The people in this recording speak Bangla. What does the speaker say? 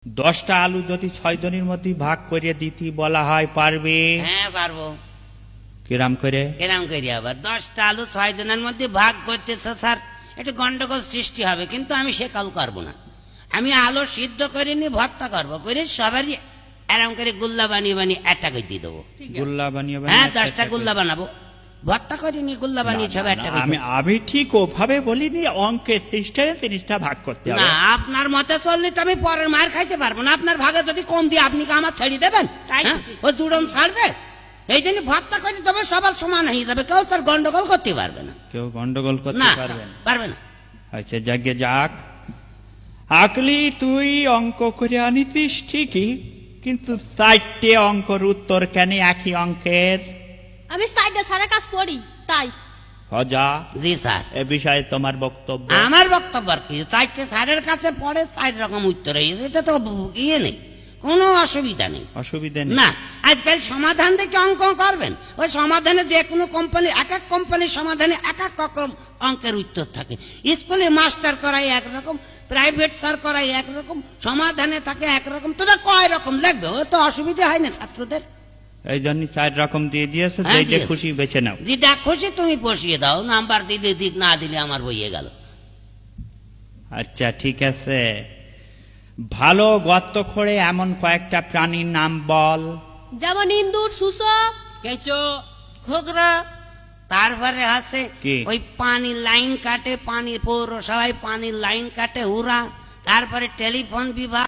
10টা আলু যদি 6 জনের মধ্যে ভাগ করে দিতে বলা হয় পারবে? হ্যাঁ পারবো। কিরাম করে? এরম করি আবার 10টা আলু 6 জনের মধ্যে ভাগ করতেছে স্যার, একটু গন্ডগোল সৃষ্টি হবে, কিন্তু আমি সে কাল করবো না। আমি আলু সিদ্ধ করে নি ভর্তা করবো, করে সবারই এরম করে গুল্লা বানিয়ে বানিয়ে একটা করে দিয়ে দেবো। গুল্লা বানিয়ে হ্যাঁ বানিয়ে 10টা গুল্লা বানাবো, ভর্তা করিনি গুল্লা বানিয়ে সব একটা করে আমি দেবো। আমি ঠিক ওভাবে বলিনি, অঙ্কের সিস্টেমে জিনিসটা ভাগ করতে না হবে। আপনার মতে চললে তো আমি পরের মার খাইতে পারবো না। আপনার ভাগে যদি কম দিয়ে আপনি কি আমার ছেড়ে দেবেন? তাই হ্যাঁ? ঠিক। ও জুড়ন ছাড়বে? এই জন্য ভর্তা করে দেবে, সবার সমান হয়ে যাবে, কেউ তার গন্ডগোল করতে পারবে না। কেউ গন্ডগোল করতে না পারবে না। পারবে না। আচ্ছা যাকে যাক, আকলি তুই অঙ্ক করে আনিছিস ঠিকই, কিন্তু 4টে অঙ্কর উত্তর কেন একই অঙ্কের? আমি সাইডে সারা কাজ করি তাই। হজা, জি স্যার। এ বিষয়ে তোমার বক্তব্য? আমার বক্তব্য আর কি, চারটে স্যারের কাছে পড়ে 4 রকম উত্তর হয়েছে, এটা তো ইয়ে নেই, কোনো অসুবিধা নেই। অসুবিধা নেই। না আজকাল সমাধান দেখে অঙ্ক করবেন, ওই সমাধানে যে কোনো কোম্পানি, এক এক কোম্পানির সমাধানে এক এক রকম অঙ্কের উত্তর থাকে। স্কুলে মাস্টার করাই একরকম, প্রাইভেট স্যার করাই একরকম, সমাধানে থাকে একরকম, তোরা কয় রকম লাগবে, ও তো অসুবিধা হয় না ছাত্রদের। এই জন্য 4 রকম দিয়ে দিয়েছে, হ্যাঁ, যেটা দিয়েছে। খুশি বেছে নাও। যেটা খুশি তুমি বসিয়ে দাও, নাম্বার দিলে দিক, না দিলে আমার বইয়ে গেল। আচ্ছা ঠিক আছে, ভালো গর্ত খোঁড়ে এমন কয়েকটা প্রাণীর নাম বল। যেমন ইন্দুর, সুসো, কেঁচো, ঘোগরা। তারপরে আছে কি? ওই পানি লাইন কাটে, পানি পৌরসভায় পানির লাইন কাটে ওরা। তারপরে টেলিফোন বিভাগ।